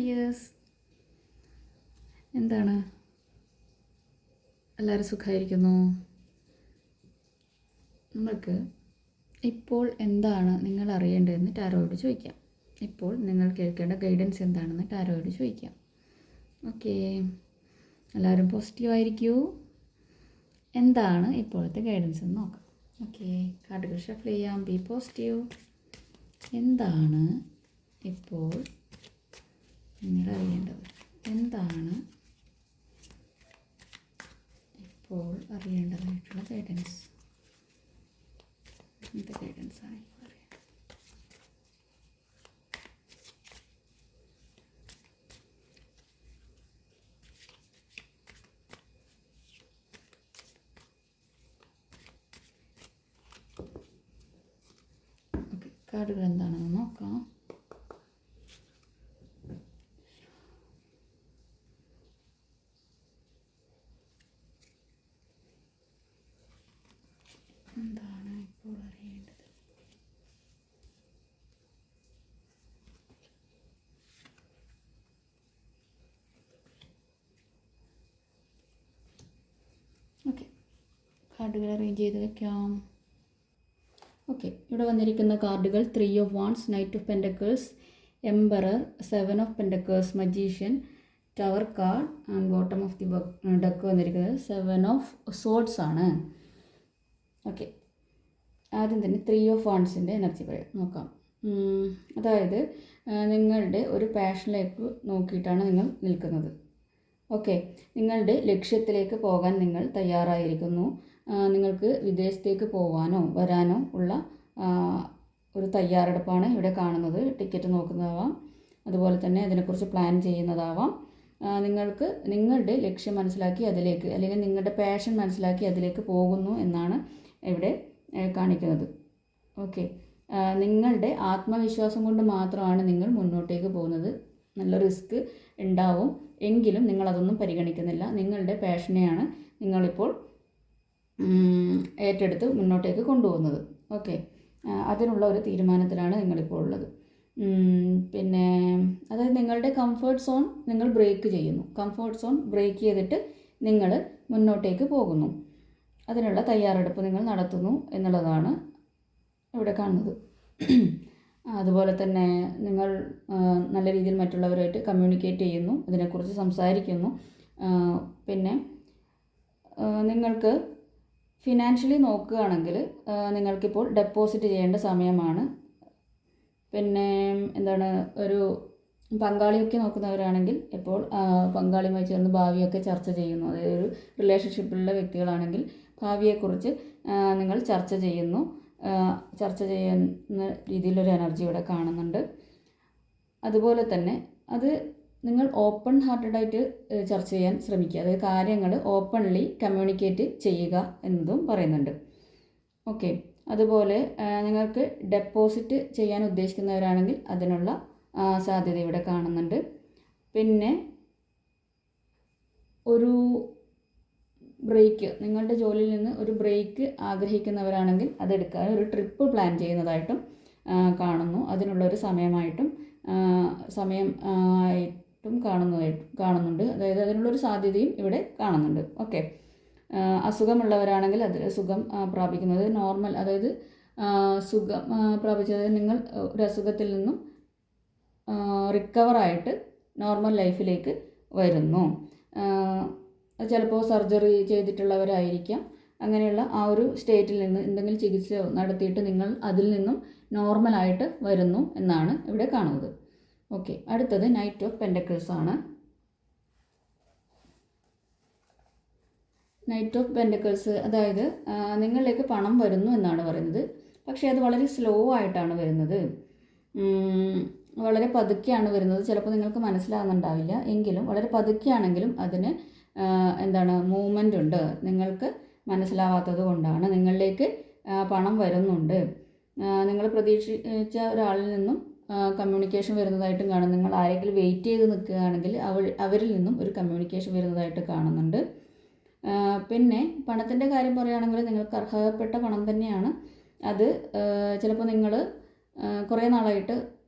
Dears. എന്താണ്, എല്ലാവരും സുഖമായിരിക്കുന്നു? നമ്മൾക്ക് ഇപ്പോൾ എന്താണ് നിങ്ങൾ അറിയേണ്ടതെന്ന് ടാരോയോട് ചോദിക്കാം. ഇപ്പോൾ നിങ്ങൾ കേൾക്കേണ്ട ഗൈഡൻസ് എന്താണെന്ന് ടാരോയോട് ചോദിക്കാം. ഓക്കെ, എല്ലാവരും പോസിറ്റീവായിരിക്കൂ. എന്താണ് ഇപ്പോഴത്തെ ഗൈഡൻസ് എന്ന് നോക്കാം. ഓക്കെ, കാർഡുകൾ ഷഫിൾ ചെയ്യാം. B positive. എന്താണ് ഇപ്പോൾ നിങ്ങൾ അറിയേണ്ടത്? എന്താണ് ഇപ്പോൾ അറിയേണ്ടതായിട്ടുള്ള ഗൈഡൻസ്? എന്ത് ഗൈഡൻസാണ് ഇപ്പോൾ അറിയേണ്ടത്? ഓക്കെ, കാർഡുകൾ എന്താണെന്ന് നോക്കാം. എന്താണ് ഇപ്പോൾ അറിയേണ്ടത്? ഓക്കെ, കാർഡുകൾ അറേഞ്ച് ചെയ്ത് വെക്കാം. ഓക്കെ, ഇവിടെ വന്നിരിക്കുന്ന കാർഡുകൾ 3 of wands, knight of pentacles, emperor, 7 of pentacles, magician, tower card and bottom of the deck വന്നിരിക്കുന്നത് 7 ഓഫ് സോഡ്സ് ആണ്. ഓക്കെ, ആദ്യം തന്നെ 3 ഓഫ് വാൺസിൻ്റെ എനർജി പറയാം, നോക്കാം. അതായത് നിങ്ങളുടെ ഒരു പാഷനിലേക്ക് നോക്കിയിട്ടാണ് നിങ്ങൾ നിൽക്കുന്നത്. ഓക്കെ, നിങ്ങളുടെ ലക്ഷ്യത്തിലേക്ക് പോകാൻ നിങ്ങൾ തയ്യാറായിരിക്കുന്നു. നിങ്ങൾക്ക് വിദേശത്തേക്ക് പോകാനോ വരാനോ ഉള്ള ഒരു തയ്യാറെടുപ്പാണ് ഇവിടെ കാണുന്നത്. ടിക്കറ്റ് നോക്കുന്നതാവാം, അതുപോലെ തന്നെ അതിനെക്കുറിച്ച് പ്ലാൻ ചെയ്യുന്നതാവാം. നിങ്ങൾക്ക് നിങ്ങളുടെ ലക്ഷ്യം മനസ്സിലാക്കി അതിലേക്ക്, അല്ലെങ്കിൽ നിങ്ങളുടെ പാഷൻ മനസ്സിലാക്കി അതിലേക്ക് പോകുന്നു എന്നാണ് ഇവിടെ കാണിക്കുന്നത്. ഓക്കെ, നിങ്ങളുടെ ആത്മവിശ്വാസം കൊണ്ട് മാത്രമാണ് നിങ്ങൾ മുന്നോട്ടേക്ക് പോകുന്നത്. നല്ല റിസ്ക് ഉണ്ടാവും, എങ്കിലും നിങ്ങളതൊന്നും പരിഗണിക്കുന്നില്ല. നിങ്ങളുടെ പാഷനെയാണ് നിങ്ങളിപ്പോൾ ഏറ്റെടുത്ത് മുന്നോട്ടേക്ക് കൊണ്ടുപോകുന്നത്. ഓക്കെ, അതിനുള്ള ഒരു തീരുമാനത്തിലാണ് നിങ്ങളിപ്പോൾ ഉള്ളത്. പിന്നെ അതായത് നിങ്ങളുടെ കംഫർട്ട് സോൺ നിങ്ങൾ ബ്രേക്ക് ചെയ്യുന്നു. കംഫർട്ട് സോൺ ബ്രേക്ക് ചെയ്തിട്ട് നിങ്ങൾ മുന്നോട്ടേക്ക് പോകുന്നു. അതിനുള്ള തയ്യാറെടുപ്പ് നിങ്ങൾ നടത്തുന്നു എന്നുള്ളതാണ് ഇവിടെ കാണുന്നത്. അതുപോലെ തന്നെ നിങ്ങൾ നല്ല രീതിയിൽ മറ്റുള്ളവരുമായിട്ട് കമ്മ്യൂണിക്കേറ്റ് ചെയ്യുന്നു, അതിനെക്കുറിച്ച് സംസാരിക്കുന്നു. പിന്നെ നിങ്ങൾക്ക് ഫിനാൻഷ്യലി നോക്കുകയാണെങ്കിൽ നിങ്ങൾക്കിപ്പോൾ ഡെപ്പോസിറ്റ് ചെയ്യേണ്ട സമയമാണ്. പിന്നെ എന്താണ്, ഒരു പങ്കാളിയൊക്കെ നോക്കുന്നവരാണെങ്കിൽ ഇപ്പോൾ പങ്കാളിയുമായി ചേർന്ന് ഭാവിയൊക്കെ ചർച്ച ചെയ്യുന്നു. അതായത് ഒരു റിലേഷൻഷിപ്പിലുള്ള വ്യക്തികളാണെങ്കിൽ ഭാവിയെക്കുറിച്ച് നിങ്ങൾ ചർച്ച ചെയ്യുന്നു. ചർച്ച ചെയ്യുന്ന രീതിയിലൊരു എനർജി ഇവിടെ കാണുന്നുണ്ട്. അതുപോലെ തന്നെ അത് നിങ്ങൾ ഓപ്പൺ ഹാർട്ടഡായിട്ട് ചർച്ച ചെയ്യാൻ ശ്രമിക്കുക. അതായത് കാര്യങ്ങൾ ഓപ്പൺലി കമ്മ്യൂണിക്കേറ്റ് ചെയ്യുക എന്നതും പറയുന്നുണ്ട്. ഓക്കെ, അതുപോലെ നിങ്ങൾക്ക് ഡെപ്പോസിറ്റ് ചെയ്യാൻ ഉദ്ദേശിക്കുന്നവരാണെങ്കിൽ അതിനുള്ള സാധ്യത ഇവിടെ കാണുന്നുണ്ട്. പിന്നെ ഒരു ബ്രേക്ക്, നിങ്ങളുടെ ജോലിയിൽ നിന്ന് ഒരു ബ്രേക്ക് ആഗ്രഹിക്കുന്നവരാണെങ്കിൽ അതെടുക്കാൻ ഒരു ട്രിപ്പ് പ്ലാൻ ചെയ്യുന്നതായിട്ടും കാണുന്നു. അതിനുള്ളൊരു സമയമായിട്ടും കാണുന്നുണ്ട്. അതായത് അതിനുള്ളൊരു സാധ്യതയും ഇവിടെ കാണുന്നുണ്ട്. ഓക്കെ, അസുഖമുള്ളവരാണെങ്കിൽ അത് സുഖം പ്രാപിക്കുന്നത് നോർമൽ, അതായത് സുഖം പ്രാപിച്ചത് നിങ്ങൾ ഒരു അസുഖത്തിൽ നിന്നും റിക്കവറായിട്ട് നോർമൽ ലൈഫിലേക്ക് വരുന്നു. ചിലപ്പോൾ സർജറി ചെയ്തിട്ടുള്ളവരായിരിക്കാം. അങ്ങനെയുള്ള ആ ഒരു സ്റ്റേറ്റിൽ നിന്ന് എന്തെങ്കിലും ചികിത്സ നടത്തിയിട്ട് നിങ്ങൾ അതിൽ നിന്നും നോർമലായിട്ട് വരുന്നു എന്നാണ് ഇവിടെ കാണുന്നത്. ഓക്കെ, അടുത്തത് നൈറ്റ് ഓഫ് പെൻറ്റക്കിൾസ് ആണ്. നൈറ്റ് ഓഫ് പെൻറ്റക്കിൾസ് അതായത് നിങ്ങളിലേക്ക് പണം വരുന്നു എന്നാണ് പറയുന്നത്. പക്ഷേ അത് വളരെ സ്ലോ ആയിട്ടാണ് വരുന്നത്, വളരെ പതുക്കെയാണ് വരുന്നത്. ചിലപ്പോൾ നിങ്ങൾക്ക് മനസ്സിലാകുന്നുണ്ടാവില്ല, എങ്കിലും വളരെ പതുക്കെയാണെങ്കിലും അതിന് എന്താണ് മൂവ്മെൻ്റ് ഉണ്ട്. നിങ്ങൾക്ക് മനസ്സിലാവാത്തത് കൊണ്ടാണ്. നിങ്ങളിലേക്ക് പണം വരുന്നുണ്ട്. നിങ്ങൾ പ്രതീക്ഷിച്ച ഒരാളിൽ നിന്നും കമ്മ്യൂണിക്കേഷൻ വരുന്നതായിട്ടും കാണും. നിങ്ങൾ ആരെങ്കിലും വെയിറ്റ് ചെയ്ത് നിൽക്കുകയാണെങ്കിൽ അവരിൽ നിന്നും ഒരു കമ്മ്യൂണിക്കേഷൻ വരുന്നതായിട്ട് കാണുന്നുണ്ട്. പിന്നെ പണത്തിൻ്റെ കാര്യം പറയുകയാണെങ്കിൽ നിങ്ങൾക്ക് അർഹതപ്പെട്ട പണം തന്നെയാണ് അത്. ചിലപ്പോൾ നിങ്ങൾ കുറേ നാളായിട്ട്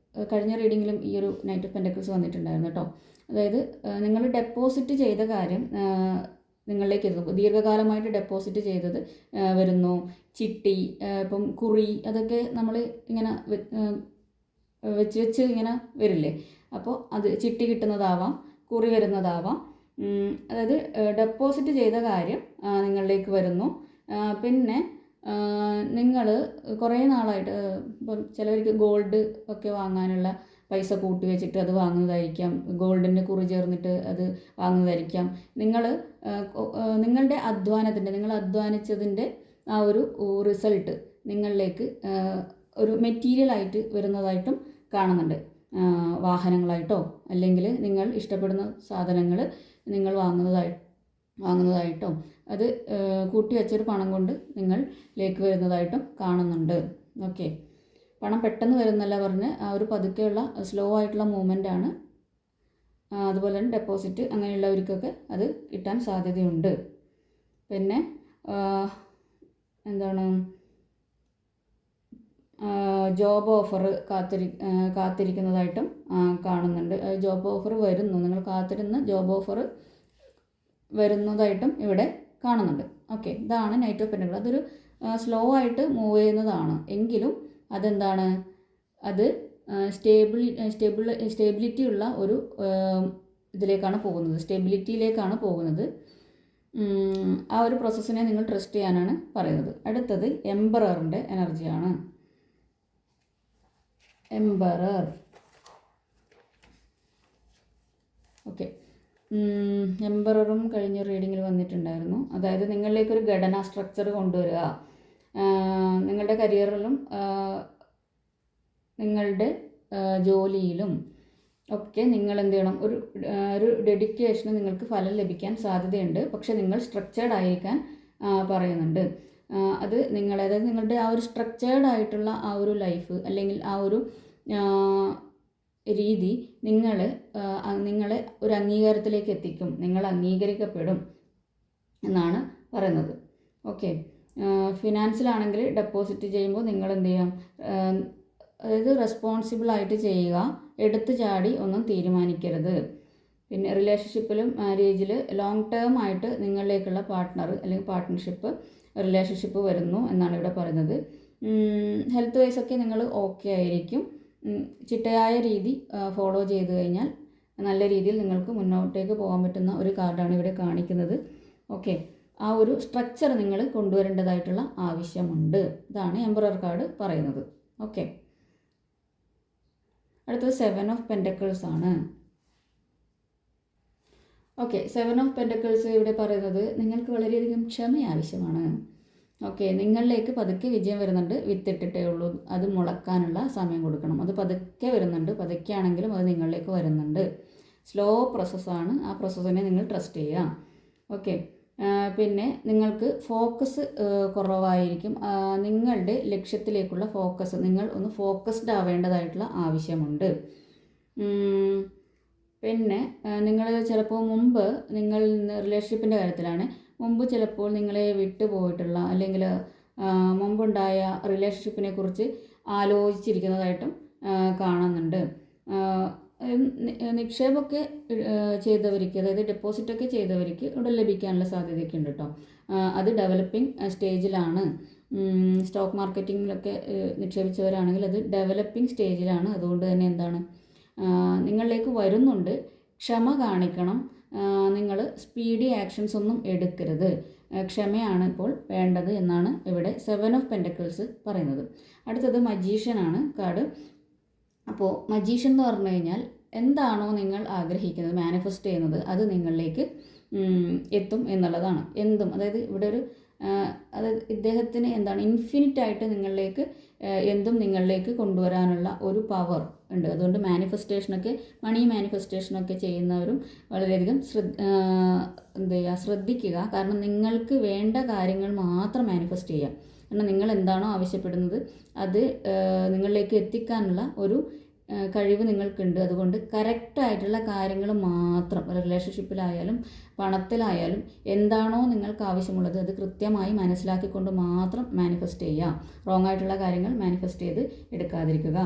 കഴിഞ്ഞ റീഡിങ്ങിലും ഈ ഒരു നൈറ്റ് ഓഫ് പെൻറ്റക്കിൾസ് വന്നിട്ടുണ്ടായിരുന്നു കേട്ടോ. അതായത് നിങ്ങൾ ഡെപ്പോസിറ്റ് ചെയ്ത കാര്യം നിങ്ങളിലേക്ക് എത്തുന്നു. ദീർഘകാലമായിട്ട് ഡെപ്പോസിറ്റ് ചെയ്തത് വരുന്നു. ചിട്ടി, ഇപ്പം കുറി, അതൊക്കെ നമ്മൾ ഇങ്ങനെ വെച്ച് ഇങ്ങനെ വരില്ലേ, അപ്പോൾ അത് ചിട്ടി കിട്ടുന്നതാവാം, കുറി വരുന്നതാവാം. അതായത് ഡെപ്പോസിറ്റ് ചെയ്ത കാര്യം നിങ്ങളിലേക്ക് വരുന്നു. പിന്നെ നിങ്ങൾ കുറേ നാളായിട്ട് ഇപ്പം ചിലവർക്ക് ഗോൾഡ് ഒക്കെ വാങ്ങാനുള്ള പൈസ കൂട്ടി വെച്ചിട്ട് അത് വാങ്ങുന്നതായിരിക്കാം, ഗോൾഡിൻ്റെ കുറി ചേർന്നിട്ട് അത് വാങ്ങുന്നതായിരിക്കാം. നിങ്ങളുടെ നിങ്ങൾ അധ്വാനിച്ചതിൻ്റെ ആ ഒരു റിസൾട്ട് നിങ്ങളിലേക്ക് ഒരു മെറ്റീരിയലായിട്ട് വരുന്നതായിട്ടും കാണുന്നുണ്ട്. വാഹനങ്ങളായിട്ടോ അല്ലെങ്കിൽ നിങ്ങൾ ഇഷ്ടപ്പെടുന്ന സാധനങ്ങൾ നിങ്ങൾ വാങ്ങുന്നതായിട്ടോ അത് കൂട്ടി വെച്ചൊരു പണം കൊണ്ട് നിങ്ങളിലേക്ക് വരുന്നതായിട്ടും കാണുന്നുണ്ട്. ഓക്കെ, പണം പെട്ടെന്ന് വരുന്നല്ല പറഞ്ഞ് ആ ഒരു പതുക്കെയുള്ള സ്ലോ ആയിട്ടുള്ള മൂവ്മെൻ്റ് ആണ്. അതുപോലെ തന്നെ ഡെപ്പോസിറ്റ് അങ്ങനെയുള്ളവർക്കൊക്കെ അത് കിട്ടാൻ സാധ്യതയുണ്ട്. പിന്നെ എന്താണ്, ജോബ് ഓഫർ കാത്തിരിക്കുന്നതായിട്ടും കാണുന്നുണ്ട്. ജോബ് ഓഫർ വരുന്നു, നിങ്ങൾ കാത്തിരുന്ന ജോബ് ഓഫർ വരുന്നതായിട്ടും ഇവിടെ കാണുന്നുണ്ട്. ഓക്കെ, ഇതാണ് നൈറ്റ് ഓഫ് പെൻറ്റക്കിൾസ്. അതൊരു സ്ലോ ആയിട്ട് മൂവ് ചെയ്യുന്നതാണ് എങ്കിലും അതെന്താണ്, അത് സ്റ്റേബിലിറ്റി ഉള്ള ഒരു ഇതിലേക്കാണ് പോകുന്നത്, സ്റ്റെബിലിറ്റിയിലേക്കാണ് പോകുന്നത്. ആ ഒരു പ്രോസസ്സിനെ നിങ്ങൾ ട്രസ്റ്റ് ചെയ്യാനാണ് പറയുന്നത്. അടുത്തത് എംപററിൻ്റെ എനർജിയാണ്. എംപറർ. ഓക്കെ, എംപററും കഴിഞ്ഞ റീഡിങ്ങിൽ വന്നിട്ടുണ്ടായിരുന്നു. അതായത് നിങ്ങളിലേക്കൊരു ഘടന, സ്ട്രക്ചർ കൊണ്ടുവരിക. നിങ്ങളുടെ കരിയറിലും നിങ്ങളുടെ ജോലിയിലും ഒക്കെ നിങ്ങൾ എന്ത് ചെയ്യണം, ഒരു ഡെഡിക്കേഷന് നിങ്ങൾക്ക് ഫലം ലഭിക്കാൻ സാധ്യതയുണ്ട്. പക്ഷെ നിങ്ങൾ സ്ട്രക്ചേർഡ് ആയിരിക്കാൻ പറയുന്നുണ്ട്. അത് അതായത് നിങ്ങളുടെ ആ ഒരു സ്ട്രക്ചേർഡ് ആയിട്ടുള്ള ആ ഒരു ലൈഫ് അല്ലെങ്കിൽ ആ ഒരു രീതി നിങ്ങളെ ഒരു അംഗീകാരത്തിലേക്ക് എത്തിക്കും, നിങ്ങൾ അംഗീകരിക്കപ്പെടും എന്നാണ് പറയുന്നത്. ഓക്കെ, ഫിനാൻസിലാണെങ്കിൽ ഡെപ്പോസിറ്റ് ചെയ്യുമ്പോൾ നിങ്ങൾ എന്ത് ചെയ്യാം, അതായത് റെസ്പോൺസിബിളായിട്ട് ചെയ്യുക, എടുത്തു ചാടി ഒന്നും തീരുമാനിക്കരുത്. പിന്നെ റിലേഷൻഷിപ്പിലും മാരേജിൽ ലോങ് ടേം ആയിട്ട് നിങ്ങളിലേക്കുള്ള പാർട്ട്ണർ അല്ലെങ്കിൽ പാർട്ട്ണർഷിപ്പ് റിലേഷൻഷിപ്പ് വരുന്നു എന്നാണ് ഇവിടെ പറയുന്നത്. ഹെൽത്ത് വൈസൊക്കെ നിങ്ങൾ ഓക്കെ ആയിരിക്കും. ചിട്ടയായ രീതി ഫോളോ ചെയ്ത് കഴിഞ്ഞാൽ നല്ല രീതിയിൽ നിങ്ങൾക്ക് മുന്നോട്ടേക്ക് പോകാൻ പറ്റുന്ന ഒരു കാർഡാണ് ഇവിടെ കാണിക്കുന്നത്. ഓക്കെ, ആ ഒരു സ്ട്രക്ചർ നിങ്ങൾ കൊണ്ടുവരേണ്ടതായിട്ടുള്ള ആവശ്യമുണ്ട്. ഇതാണ് എംപറർ കാർഡ് പറയുന്നത്. ഓക്കെ, അടുത്തത് 7 ഓഫ് പെൻറ്റക്കിൾസ് ആണ്. ഓക്കെ, 7 ഓഫ് പെൻറ്റക്കിൾസ് ഇവിടെ പറയുന്നത് നിങ്ങൾക്ക് വളരെയധികം ക്ഷമ ആവശ്യമാണ്. ഓക്കെ, നിങ്ങളിലേക്ക് പതുക്കെ വിജയം വരുന്നുണ്ട്. വിത്തിട്ടിട്ടേ ഉള്ളൂ, അത് മുളക്കാനുള്ള സമയം കൊടുക്കണം. അത് പതുക്കെ വരുന്നുണ്ട്, പതുക്കെയാണെങ്കിലും അത് നിങ്ങളിലേക്ക് വരുന്നുണ്ട്. സ്ലോ പ്രോസസ്സാണ്, ആ പ്രോസസ്സിനെ നിങ്ങൾ ട്രസ്റ്റ് ചെയ്യുക. ഓക്കെ, പിന്നെ നിങ്ങൾക്ക് ഫോക്കസ് കുറവായിരിക്കും. നിങ്ങളുടെ ലക്ഷ്യത്തിലേക്കുള്ള ഫോക്കസ്, നിങ്ങൾ ഒന്ന് ഫോക്കസ്ഡ് ആവേണ്ടതായിട്ടുള്ള ആവശ്യമുണ്ട്. പിന്നെ നിങ്ങൾ ചിലപ്പോൾ മുമ്പ് റിലേഷൻഷിപ്പിൻ്റെ കാര്യത്തിലാണ്, മുമ്പ് ചിലപ്പോൾ നിങ്ങളെ വിട്ടുപോയിട്ടുള്ള അല്ലെങ്കിൽ മുമ്പുണ്ടായ റിലേഷൻഷിപ്പിനെ കുറിച്ച് ആലോചിച്ചിരിക്കുന്നതായിട്ടും കാണുന്നുണ്ട്. നിക്ഷേപമൊക്കെ ചെയ്തവർക്ക്, അതായത് ഡെപ്പോസിറ്റൊക്കെ ചെയ്തവർക്ക് ഇവിടെ ലഭിക്കാനുള്ള സാധ്യതയൊക്കെ ഉണ്ട് കേട്ടോ. അത് ഡെവലപ്പിംഗ് സ്റ്റേജിലാണ്. സ്റ്റോക്ക് മാർക്കറ്റിങ്ങിലൊക്കെ നിക്ഷേപിച്ചവരാണെങ്കിൽ അത് ഡെവലപ്പിംഗ് സ്റ്റേജിലാണ്. അതുകൊണ്ട് തന്നെ എന്താണ്, നിങ്ങളിലേക്ക് വരുന്നുണ്ട്. ക്ഷമ കാണിക്കണം. നിങ്ങൾ സ്പീഡി ആക്ഷൻസ് ഒന്നും എടുക്കരുത്. ക്ഷമയാണ് ഇപ്പോൾ വേണ്ടത് എന്നാണ് ഇവിടെ 7 ഓഫ് പെൻറ്റക്കിൾസ് പറയുന്നത്. അടുത്തത് മജീഷ്യനാണ് കാർഡ്. അപ്പോൾ മജീഷ്യൻ എന്ന് പറഞ്ഞു കഴിഞ്ഞാൽ എന്താണോ നിങ്ങൾ ആഗ്രഹിക്കുന്നത്, മാനിഫെസ്റ്റ് ചെയ്യുന്നത്, അത് നിങ്ങളിലേക്ക് എത്തും എന്നുള്ളതാണ്. എന്തും, അതായത് ഇവിടെ അതായത് ഇദ്ദേഹത്തിന് എന്താണ്, ഇൻഫിനിറ്റായിട്ട് നിങ്ങളിലേക്ക് എന്തും നിങ്ങളിലേക്ക് കൊണ്ടുവരാനുള്ള ഒരു പവർ ഉണ്ട്. അതുകൊണ്ട് മണി മാനിഫെസ്റ്റേഷനൊക്കെ ചെയ്യുന്നവരും വളരെയധികം ശ്രദ്ധിക്കുക. കാരണം നിങ്ങൾക്ക് വേണ്ട കാര്യങ്ങൾ മാത്രം മാനിഫെസ്റ്റ് ചെയ്യുക. കാരണം നിങ്ങൾ എന്താണോ ആവശ്യപ്പെടുന്നത് അത് നിങ്ങളിലേക്ക് എത്തിക്കാനുള്ള ഒരു കഴിവ് നിങ്ങൾക്കുണ്ട്. അതുകൊണ്ട് കറക്റ്റായിട്ടുള്ള കാര്യങ്ങൾ മാത്രം, റിലേഷൻഷിപ്പിലായാലും പണത്തിലായാലും എന്താണോ നിങ്ങൾക്ക് ആവശ്യമുള്ളത് അത് കൃത്യമായി മനസ്സിലാക്കിക്കൊണ്ട് മാത്രം മാനിഫെസ്റ്റ് ചെയ്യുക. റോങ് ആയിട്ടുള്ള കാര്യങ്ങൾ മാനിഫെസ്റ്റ് ചെയ്ത് എടുക്കാതിരിക്കുക.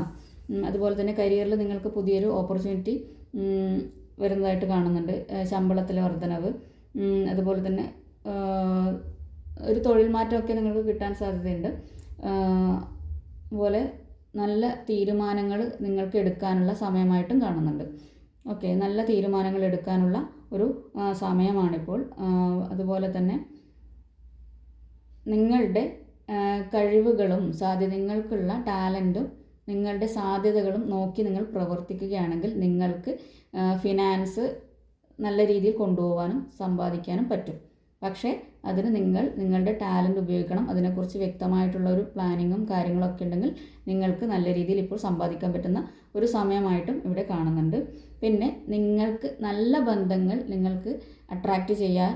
അതുപോലെ തന്നെ കരിയറിൽ നിങ്ങൾക്ക് പുതിയൊരു ഓപ്പർച്യൂണിറ്റി വരുന്നതായിട്ട് കാണുന്നുണ്ട്. ശമ്പളത്തിലെ വർധനവ്, അതുപോലെ തന്നെ ഒരു തൊഴിൽ മാറ്റമൊക്കെ നിങ്ങൾക്ക് കിട്ടാൻ സാധ്യതയുണ്ട്. അതുപോലെ നല്ല തീരുമാനങ്ങൾ നിങ്ങൾക്ക് എടുക്കാനുള്ള സമയമായിട്ടും കാണുന്നുണ്ട്. ഓക്കെ, നല്ല തീരുമാനങ്ങൾ എടുക്കാനുള്ള ഒരു സമയമാണിപ്പോൾ. അതുപോലെ തന്നെ നിങ്ങളുടെ കഴിവുകളും നിങ്ങൾക്കുള്ള ടാലൻറ്റും നിങ്ങളുടെ സാധ്യതകളും നോക്കി നിങ്ങൾ പ്രവർത്തിക്കുകയാണെങ്കിൽ നിങ്ങൾക്ക് ഫിനാൻസ് നല്ല രീതിയിൽ കൊണ്ടുപോകാനും സമ്പാദിക്കാനും പറ്റും. പക്ഷേ അതിന് നിങ്ങളുടെ ടാലൻറ്റ് ഉപയോഗിക്കണം. അതിനെക്കുറിച്ച് വ്യക്തമായിട്ടുള്ള ഒരു പ്ലാനിങ്ങും കാര്യങ്ങളൊക്കെ ഉണ്ടെങ്കിൽ നിങ്ങൾക്ക് നല്ല രീതിയിൽ ഇപ്പോൾ സമ്പാദിക്കാൻ പറ്റുന്ന ഒരു സമയമായിട്ടും ഇവിടെ കാണുന്നുണ്ട്. പിന്നെ നിങ്ങൾക്ക് നല്ല ബന്ധങ്ങൾ നിങ്ങൾക്ക് അട്രാക്റ്റ് ചെയ്യാൻ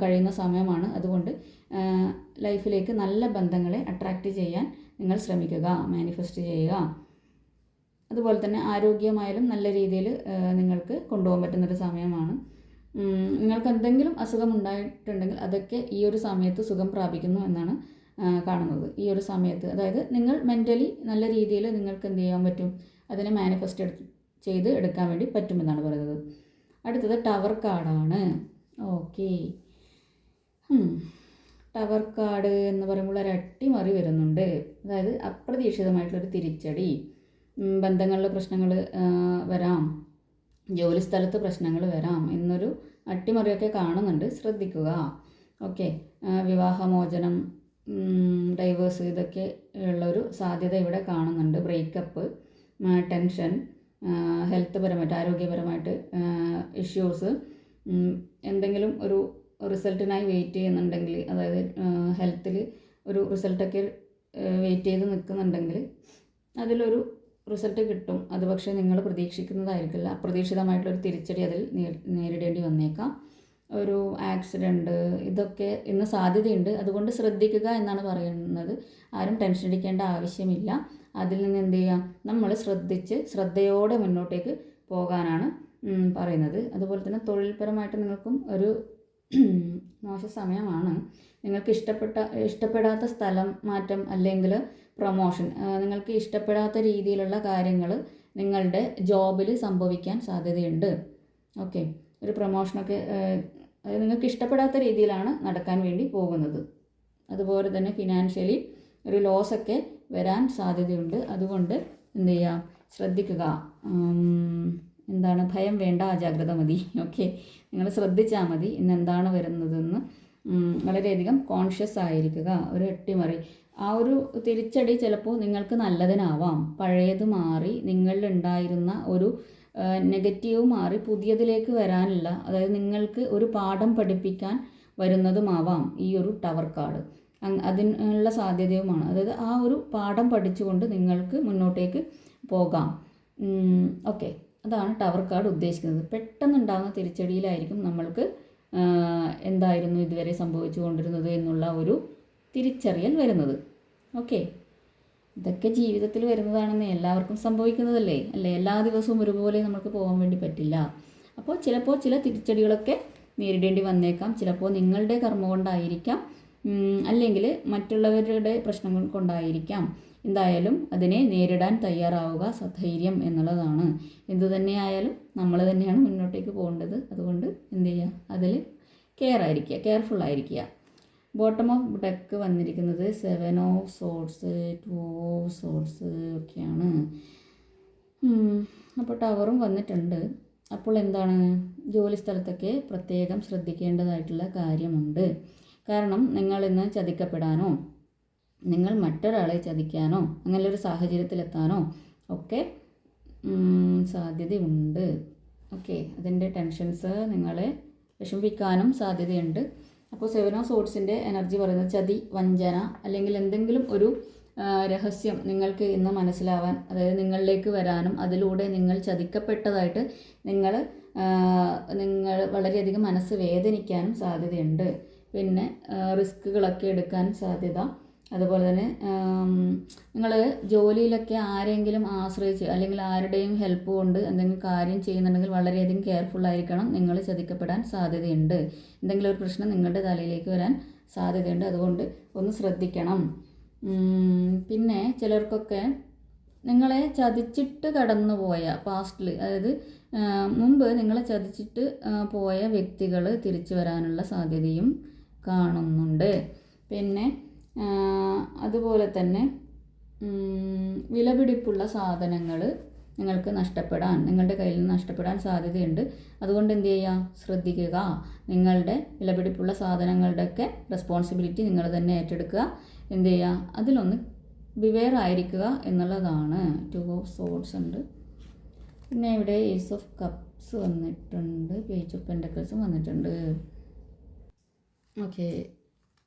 കഴിയുന്ന സമയമാണ്. അതുകൊണ്ട് ലൈഫിലേക്ക് നല്ല ബന്ധങ്ങളെ അട്രാക്റ്റ് ചെയ്യാൻ നിങ്ങൾ ശ്രമിക്കുക, മാനിഫെസ്റ്റ് ചെയ്യുക. അതുപോലെ തന്നെ ആരോഗ്യമായാലും നല്ല രീതിയിൽ നിങ്ങൾക്ക് കൊണ്ടുപോകാൻ പറ്റുന്നൊരു സമയമാണ്. നിങ്ങൾക്ക് എന്തെങ്കിലും അസുഖം ഉണ്ടായിട്ടുണ്ടെങ്കിൽ അതൊക്കെ ഈ ഒരു സമയത്ത് സുഖം പ്രാപിക്കുന്നു എന്നാണ് കാണുന്നത്. ഈ ഒരു സമയത്ത്, അതായത് നിങ്ങൾ മെൻ്റലി നല്ല രീതിയിൽ നിങ്ങൾക്ക് എന്ത് ചെയ്യാൻ പറ്റും, അതിനെ മാനിഫെസ്റ്റ് ചെയ്ത് എടുക്കാൻ വേണ്ടി പറ്റുമെന്നാണ് പറയുന്നത്. അടുത്തത് ടവർ കാർഡാണ്. ഓക്കെ, ടവർ കാർഡ് എന്ന് പറയുമ്പോൾ ഒരു അട്ടിമറി വരുന്നുണ്ട്. അതായത് അപ്രതീക്ഷിതമായിട്ടുള്ളൊരു തിരിച്ചടി, ബന്ധങ്ങളിലെ പ്രശ്നങ്ങൾ വരാം, ജോലിസ്ഥലത്ത് പ്രശ്നങ്ങൾ വരാം എന്നൊരു അട്ടിമറിയൊക്കെ കാണുന്നുണ്ട്, ശ്രദ്ധിക്കുക. ഓക്കെ, വിവാഹമോചനം, ഡൈവേഴ്സ്, ഇതൊക്കെ ഉള്ളൊരു സാധ്യത ഇവിടെ കാണുന്നുണ്ട്. ബ്രേക്കപ്പ്, ടെൻഷൻ, ഹെൽത്ത് പരമായിട്ട് ആരോഗ്യപരമായിട്ട് ഇഷ്യൂസ്, എന്തെങ്കിലും ഒരു റിസൾട്ടിനായി വെയിറ്റ് ചെയ്യുന്നുണ്ടെങ്കിൽ, അതായത് ഹെൽത്തിൽ ഒരു റിസൾട്ടൊക്കെ വെയിറ്റ് ചെയ്ത് നിൽക്കുന്നുണ്ടെങ്കിൽ അതിലൊരു റിസൾട്ട് കിട്ടും. അത് പക്ഷേ നിങ്ങൾ പ്രതീക്ഷിക്കുന്നതായിരിക്കില്ല. അപ്രതീക്ഷിതമായിട്ടുള്ളൊരു തിരിച്ചടി അതിൽ നേരിടേണ്ടി വന്നേക്കാം. ഒരു ആക്സിഡൻറ്റ്, ഇതൊക്കെ ഇന്ന് സാധ്യതയുണ്ട്. അതുകൊണ്ട് ശ്രദ്ധിക്കുക എന്നാണ് പറയുന്നത്. ആരും ടെൻഷൻ അടിക്കേണ്ട ആവശ്യമില്ല. അതിൽ നിന്ന് എന്ത് ചെയ്യുക, നമ്മൾ ശ്രദ്ധയോടെ മുന്നോട്ടേക്ക് പോകാനാണ് പറയുന്നത്. അതുപോലെ തന്നെ തൊഴിൽപരമായിട്ട് നിങ്ങൾക്കും ഒരു മോശ സമയമാണ്. നിങ്ങൾക്ക് ഇഷ്ടപ്പെടാത്ത സ്ഥലം മാറ്റം അല്ലെങ്കിൽ പ്രൊമോഷൻ, നിങ്ങൾക്ക് ഇഷ്ടപ്പെടാത്ത രീതിയിലുള്ള കാര്യങ്ങൾ നിങ്ങളുടെ ജോബിൽ സംഭവിക്കാൻ സാധ്യതയുണ്ട്. ഓക്കെ, ഒരു പ്രൊമോഷനൊക്കെ നിങ്ങൾക്ക് ഇഷ്ടപ്പെടാത്ത രീതിയിലാണ് നടക്കാൻ വേണ്ടി പോകുന്നത്. അതുപോലെ തന്നെ ഫിനാൻഷ്യലി ഒരു ലോസൊക്കെ വരാൻ സാധ്യതയുണ്ട്. അതുകൊണ്ട് എന്ത് ചെയ്യുക, ശ്രദ്ധിക്കുക. ഭയം വേണ്ട, ജാഗ്രത മതി. ഓക്കെ, നിങ്ങൾ ശ്രദ്ധിച്ചാൽ മതി ഇന്ന് എന്താണ് വരുന്നതെന്ന്. വളരെയധികം കോൺഷ്യസ് ആയിരിക്കുക. ഒരു അട്ടിമറി, ആ ഒരു തിരിച്ചടി ചിലപ്പോൾ നിങ്ങൾക്ക് നല്ലതിനാവാം. പഴയത് മാറി നിങ്ങളിലുണ്ടായിരുന്ന ഒരു നെഗറ്റീവ് മാറി പുതിയതിലേക്ക് വരാനുള്ള, അതായത് നിങ്ങൾക്ക് ഒരു പാഠം പഠിപ്പിക്കാൻ വരുന്നതുമാവാം ഈ ഒരു ടവർ കാർഡ്. അതിനുള്ള സാധ്യതയുമാണ്. അതായത് ആ ഒരു പാഠം പഠിച്ചുകൊണ്ട് നിങ്ങൾക്ക് മുന്നോട്ടേക്ക് പോകാം. ഓക്കെ, അതാണ് ടവർ കാർഡ് ഉദ്ദേശിക്കുന്നത്. പെട്ടെന്നുണ്ടാകുന്ന തിരിച്ചടിയിലായിരിക്കും നമ്മൾക്ക് എന്തായിരുന്നു ഇതുവരെ സംഭവിച്ചു കൊണ്ടിരുന്നത് എന്നുള്ള ഒരു തിരിച്ചറിയൽ വരുന്നത്. ഓക്കെ, ഇതൊക്കെ ജീവിതത്തിൽ വരുന്നതാണെന്ന് എല്ലാവർക്കും സംഭവിക്കുന്നതല്ലേ, അല്ലേ? എല്ലാ ദിവസവും ഒരുപോലെ നമുക്ക് പോകാൻ വേണ്ടി പറ്റില്ല. അപ്പോൾ ചിലപ്പോൾ ചില തിരിച്ചടികളൊക്കെ നേരിടേണ്ടി വന്നേക്കാം. ചിലപ്പോൾ നിങ്ങളുടെ കർമ്മ കൊണ്ടായിരിക്കാം, അല്ലെങ്കിൽ മറ്റുള്ളവരുടെ പ്രശ്നങ്ങൾ കൊണ്ടായിരിക്കാം. എന്തായാലും അതിനെ നേരിടാൻ തയ്യാറാവുക, സധൈര്യം എന്നുള്ളതാണ്. എന്തു തന്നെയായാലും നമ്മൾ തന്നെയാണ് മുന്നോട്ടേക്ക് പോകേണ്ടത്. അതുകൊണ്ട് എന്ത് ചെയ്യുക, അതിൽ കെയർഫുള്ളായിരിക്കുക. ബോട്ടം ഓഫ് ഡെക്ക് വന്നിരിക്കുന്നത് 7 ഓഫ് സോർട്സ്, 2 ഓഫ് സോർട്സ് ഒക്കെയാണ്. അപ്പോൾ ടവറും വന്നിട്ടുണ്ട്. അപ്പോൾ എന്താണ്, ജോലി സ്ഥലത്തൊക്കെ പ്രത്യേകം ശ്രദ്ധിക്കേണ്ടതായിട്ടുള്ള കാര്യമുണ്ട്. കാരണം നിങ്ങളിന്ന് ചതിക്കപ്പെടാനോ നിങ്ങൾ മറ്റൊരാളെ ചതിക്കാനോ അങ്ങനെയൊരു സാഹചര്യത്തിലെത്താനോ ഒക്കെ സാധ്യതയുണ്ട്. ഓക്കെ, അതിൻ്റെ ടെൻഷൻസ് നിങ്ങളെ വിഷമിപ്പിക്കാനും സാധ്യതയുണ്ട്. അപ്പോൾ 7 ഓഫ് സോർട്സിൻ്റെ എനർജി പറയുന്നത് ചതി, വഞ്ചന, അല്ലെങ്കിൽ എന്തെങ്കിലും ഒരു രഹസ്യം നിങ്ങൾക്ക് ഇന്ന് മനസ്സിലാവാൻ, അതായത് നിങ്ങളിലേക്ക് വരാനും അതിലൂടെ നിങ്ങൾ ചതിക്കപ്പെട്ടതായിട്ട് നിങ്ങൾ വളരെയധികം മനസ്സ് വേദനിക്കാനും സാധ്യതയുണ്ട്. പിന്നെ റിസ്കുകളൊക്കെ എടുക്കാൻ സാധ്യത. അതുപോലെ തന്നെ നിങ്ങൾ ജോലിയിലൊക്കെ ആരെങ്കിലും ആശ്രയിച്ച് അല്ലെങ്കിൽ ആരുടെയും ഹെൽപ്പ് കൊണ്ട് എന്തെങ്കിലും കാര്യം ചെയ്യുന്നുണ്ടെങ്കിൽ വളരെയധികം കെയർഫുള്ളായിരിക്കണം. നിങ്ങൾ ചതിക്കപ്പെടാൻ സാധ്യതയുണ്ട്. എന്തെങ്കിലും ഒരു പ്രശ്നം നിങ്ങളുടെ തലയിലേക്ക് വരാൻ സാധ്യതയുണ്ട്. അതുകൊണ്ട് ഒന്ന് ശ്രദ്ധിക്കണം. പിന്നെ ചിലർക്കൊക്കെ നിങ്ങളെ ചതിച്ചിട്ട് കടന്നുപോയ പാസ്റ്റിൽ, അതായത് മുമ്പ് നിങ്ങളെ ചതിച്ചിട്ട് പോയ വ്യക്തികൾ തിരിച്ചു വരാനുള്ള സാധ്യതയും കാണുന്നുണ്ട്. പിന്നെ അതുപോലെ തന്നെ വിലപിടിപ്പുള്ള സാധനങ്ങൾ നിങ്ങൾക്ക് നിങ്ങളുടെ കയ്യിൽ നിന്ന് നഷ്ടപ്പെടാൻ സാധ്യതയുണ്ട്. അതുകൊണ്ട് എന്ത് ചെയ്യുക, ശ്രദ്ധിക്കുക. നിങ്ങളുടെ വിലപിടിപ്പുള്ള സാധനങ്ങളുടെയൊക്കെ റെസ്പോൺസിബിലിറ്റി നിങ്ങൾ തന്നെ ഏറ്റെടുക്കുക. എന്ത് ചെയ്യുക, അതിലൊന്ന് ബിവെയർ ആയിരിക്കുക എന്നുള്ളതാണ്. 2 of Swords ഉണ്ട്. പിന്നെ ഇവിടെ Ace of Cups വന്നിട്ടുണ്ട്, Page of Pentacles വന്നിട്ടുണ്ട്. ഓക്കെ,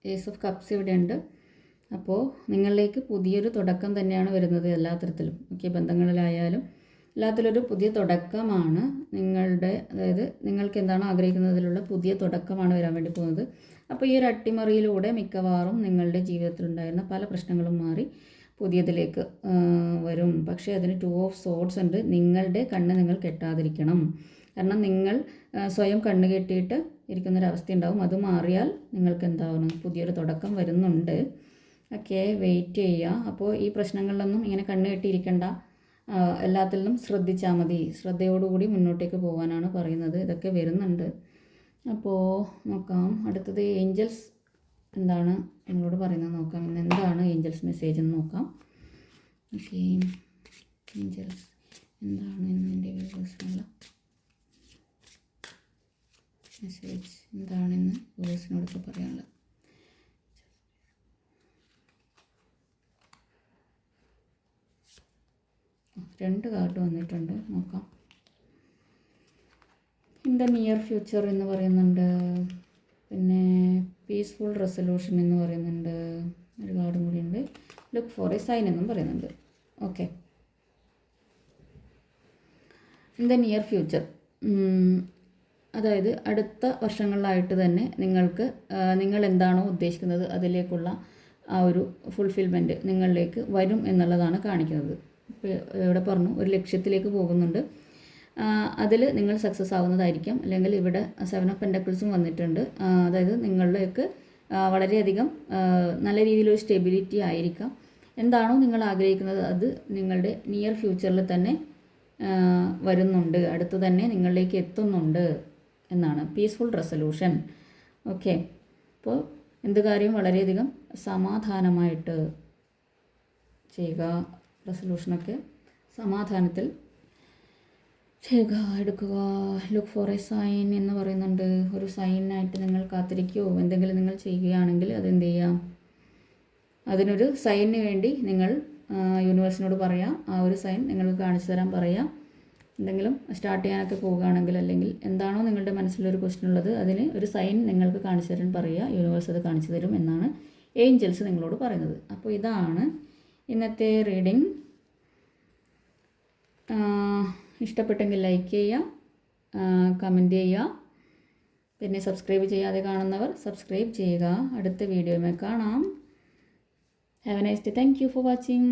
Ace of Cups ഇവിടെ ഉണ്ട്. അപ്പോൾ നിങ്ങളിലേക്ക് പുതിയൊരു തുടക്കം തന്നെയാണ് വരുന്നത് എല്ലാ തരത്തിലും. ഓക്കെ, ബന്ധങ്ങളിലായാലും എല്ലാത്തിലൊരു പുതിയ തുടക്കമാണ് അതായത് നിങ്ങൾക്ക് എന്താണോ ആഗ്രഹിക്കുന്നതിലുള്ള പുതിയ തുടക്കമാണ് വരാൻ വേണ്ടി പോകുന്നത്. അപ്പോൾ ഈ ഒരു അട്ടിമറിയിലൂടെ മിക്കവാറും നിങ്ങളുടെ ജീവിതത്തിലുണ്ടായിരുന്ന പല പ്രശ്നങ്ങളും മാറി പുതിയതിലേക്ക് വരും. പക്ഷേ അതിന് 2 of Swords ഉണ്ട്. നിങ്ങളുടെ കണ്ണ് നിങ്ങൾ കെട്ടാതിരിക്കണം. കാരണം നിങ്ങൾ സ്വയം കണ്ണ് കെട്ടിയിട്ട് ഇരിക്കുന്നൊരവസ്ഥ ഉണ്ടാവും. അത് മാറിയാൽ നിങ്ങൾക്ക് എന്താവണം, പുതിയൊരു തുടക്കം വരുന്നുണ്ട്. ഓക്കെ, വെയിറ്റ് ചെയ്യുക. അപ്പോൾ ഈ പ്രശ്നങ്ങളിലൊന്നും ഇങ്ങനെ കണ്ണ് കെട്ടിയിരിക്കണ്ട, എല്ലാത്തിലും ശ്രദ്ധിച്ചാൽ മതി. ശ്രദ്ധയോടുകൂടി മുന്നോട്ടേക്ക് പോകാനാണ് പറയുന്നത്. ഇതൊക്കെ വരുന്നുണ്ട്. അപ്പോൾ നോക്കാം, അടുത്തത് ഏഞ്ചൽസ് എന്താണ് നിങ്ങളോട് പറയുന്നത് നോക്കാം. ഇന്ന് എന്താണ് ഏഞ്ചൽസ് മെസ്സേജ് എന്ന് നോക്കാം. ഓക്കെ, ഏഞ്ചൽസ് എന്താണ് ഇന്ന് എൻ്റെ വ്യൂവേഴ്സിനുള്ള മെസ്സേജ്, എന്താണിന്ന് വ്യൂവേഴ്സിനോടൊക്കെ പറയാനുള്ളത്. 2 കാർഡ് വന്നിട്ടുണ്ട്, നോക്കാം. ഇൻ ദ നിയർ ഫ്യൂച്ചർ എന്ന് പറയുന്നുണ്ട്. പിന്നെ പീസ്ഫുൾ റെസൊല്യൂഷൻ എന്ന് പറയുന്നുണ്ട്. ഒരു കാർഡും കൂടി ഉണ്ട്, ലുക്ക് ഫോർ എ സൈൻ എന്നും പറയുന്നുണ്ട്. Okay, in the near future, അതായത് അടുത്ത വർഷങ്ങളിലായിട്ട് തന്നെ നിങ്ങൾ എന്താണോ ഉദ്ദേശിക്കുന്നത് അതിലേക്കുള്ള ആ ഒരു ഫുൾഫിൽമെൻറ്റ് നിങ്ങളിലേക്ക് വരും എന്നുള്ളതാണ് കാണിക്കുന്നത്. ഇപ്പോൾ ഇവിടെ പറഞ്ഞു, ഒരു ലക്ഷ്യത്തിലേക്ക് പോകുന്നുണ്ട്, അതിൽ നിങ്ങൾ സക്സസ് ആവുന്നതായിരിക്കാം. അല്ലെങ്കിൽ ഇവിടെ 7 of Pentacles വന്നിട്ടുണ്ട്. അതായത് നിങ്ങളിലേക്ക് വളരെയധികം നല്ല രീതിയിലൊരു സ്റ്റെബിലിറ്റി ആയിരിക്കാം. എന്താണോ നിങ്ങൾ ആഗ്രഹിക്കുന്നത് അത് നിങ്ങളുടെ നിയർ ഫ്യൂച്ചറിൽ തന്നെ വരുന്നുണ്ട്, അടുത്ത് തന്നെ നിങ്ങളിലേക്ക് എത്തുന്നുണ്ട് എന്നാണ്. Peaceful resolution. ഓക്കെ, അപ്പോൾ എന്ത് കാര്യം വളരെയധികം സമാധാനമായിട്ട് ചെയ്യുക. റെസൊല്യൂഷനൊക്കെ സമാധാനത്തിൽ ചെയ്യുക, എടുക്കുക. ലുക്ക് ഫോർ എ സൈൻ എന്ന് പറയുന്നുണ്ട്. ഒരു സൈനായിട്ട് നിങ്ങൾ കാത്തിരിക്കുകയോ എന്തെങ്കിലും നിങ്ങൾ ചെയ്യുകയാണെങ്കിൽ അതെന്ത് ചെയ്യാം, അതിനൊരു സൈനിന് വേണ്ടി നിങ്ങൾ യൂണിവേഴ്സിനോട് പറയാം. ആ ഒരു സൈൻ നിങ്ങൾക്ക് കാണിച്ചു തരാൻ പറയാം. എന്തെങ്കിലും സ്റ്റാർട്ട് ചെയ്യാനൊക്കെ പോവുകയാണെങ്കിൽ, അല്ലെങ്കിൽ എന്താണോ നിങ്ങളുടെ മനസ്സിലൊരു ക്വസ്റ്റ്യൻ ഉള്ളത് അതിന് ഒരു സൈൻ നിങ്ങൾക്ക് കാണിച്ചു തരാൻ പറയുക. യൂണിവേഴ്സ് അത് കാണിച്ചു തരും എന്നാണ് ഏഞ്ചൽസ് നിങ്ങളോട് പറയുന്നത്. അപ്പോൾ ഇതാണ് ഇന്നത്തെ റീഡിംഗ്. ഇഷ്ടപ്പെട്ടെങ്കിൽ ലൈക്ക് ചെയ്യുക, കമൻറ്റ് ചെയ്യുക. പിന്നെ സബ്സ്ക്രൈബ് ചെയ്യാതെ കാണുന്നവർ സബ്സ്ക്രൈബ് ചെയ്യുക. അടുത്ത വീഡിയോയിൽ കാണാം. Have A nice day. Thank you for watching.